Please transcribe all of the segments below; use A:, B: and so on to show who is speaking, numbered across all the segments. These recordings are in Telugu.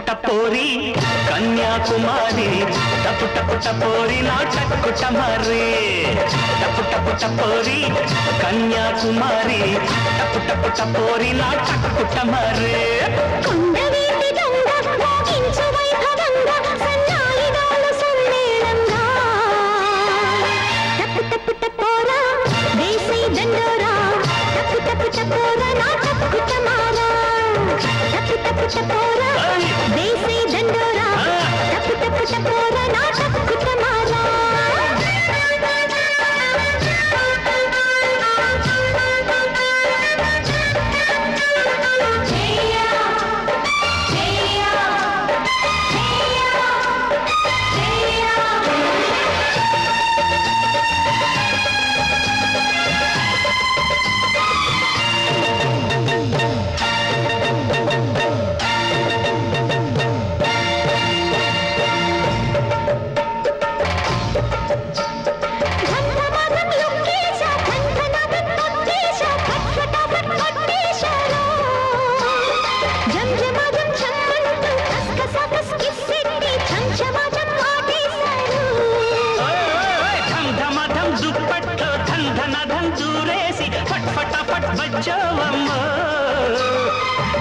A: टपोरी कन्याकुमारी टपु टपु टपोरी नाटक टमरे टपु टपु टपोरी कन्याकुमारी टपु टपु टपोरी नाटक टमरे
B: देसी दंडोरा टप टप टपोरा नाटक कुटमारा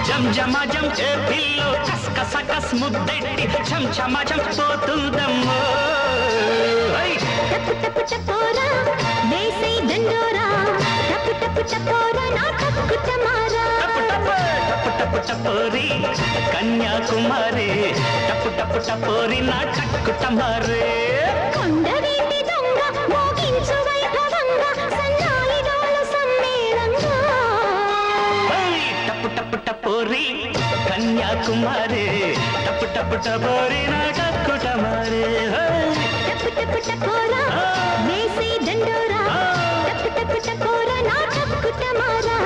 A: जम जमा जम पिल्लो कस कस कस मुद्देट्टी छम छमा छम पोतुंदम्मो
B: टप टप टपोरा देसी दंडोरा टप टप टपोरा नाटक कुटमारा
A: टप टप टपोरी कन्याकुमारी टप टप टपोरी नाटक कुटमारे
B: కొండవీటి దొంగ మోగించు వైభవంగా సన్నాయి డోలు సమ్మేళంగా
A: टप टप टपोरी कन्याकुमारी टप टप टपोरी नाटक कुटमारे
B: टप टप टपोरा देसी दंडोरा टप टप टपोरा नाटक कुटमारा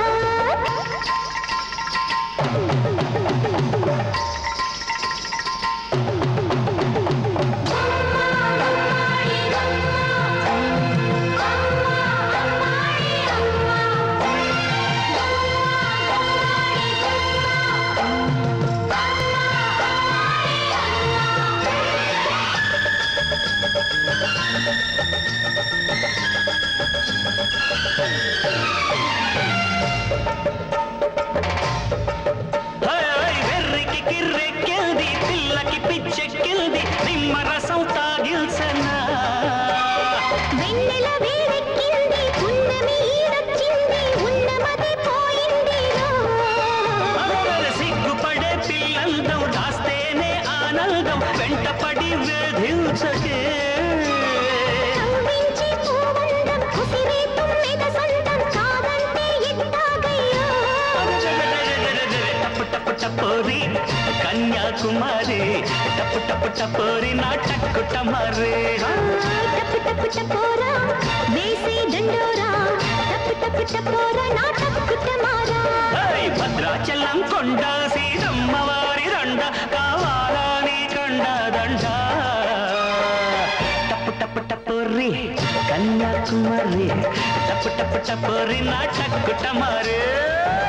A: टपोरी कन्याकुमारी टप टप टपोरी नाटक कुटमारे
B: टप टप टपोरा देसी दंडोरा टप टप टपोरा नाटक कुटमारा
A: భద్రాచలం కొండ సీతమ్మవారి దండ కావాలని కొండ దండ టప్ టప్ టపోరి కన్యాకుమారి టప్ టప్ టపోరి నాటక్ కుటమారే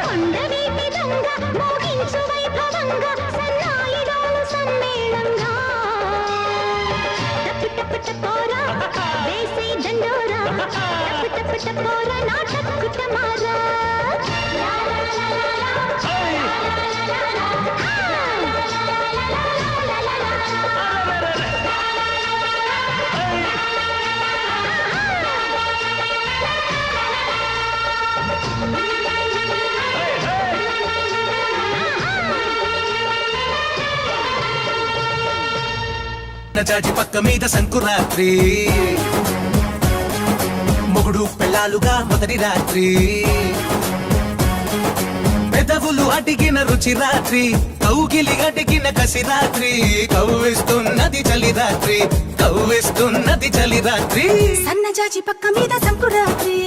B: కొండవీటి దొంగ మోగించు వైభవంగా సన్నాయి డోలు సమ్మేళంగా టప్ టప్ టపోరా దేశీ దండోరా టప్ టప్ టపోరా నాటక్ కుటమారా
C: సన్నజాజి పక్క మీద సంకురాత్రి మొగుడు పెళ్ళాలుగా మొదటి రాత్రి పెదవులు అడిగిన రుచి రాత్రి కౌగిలి అడిగిన కసి రాత్రి కవ్విస్తున్నది చలి రాత్రి కవ్విస్తున్నది చలి రాత్రి
B: సన్నజాజి పక్క మీద సంకురాత్రి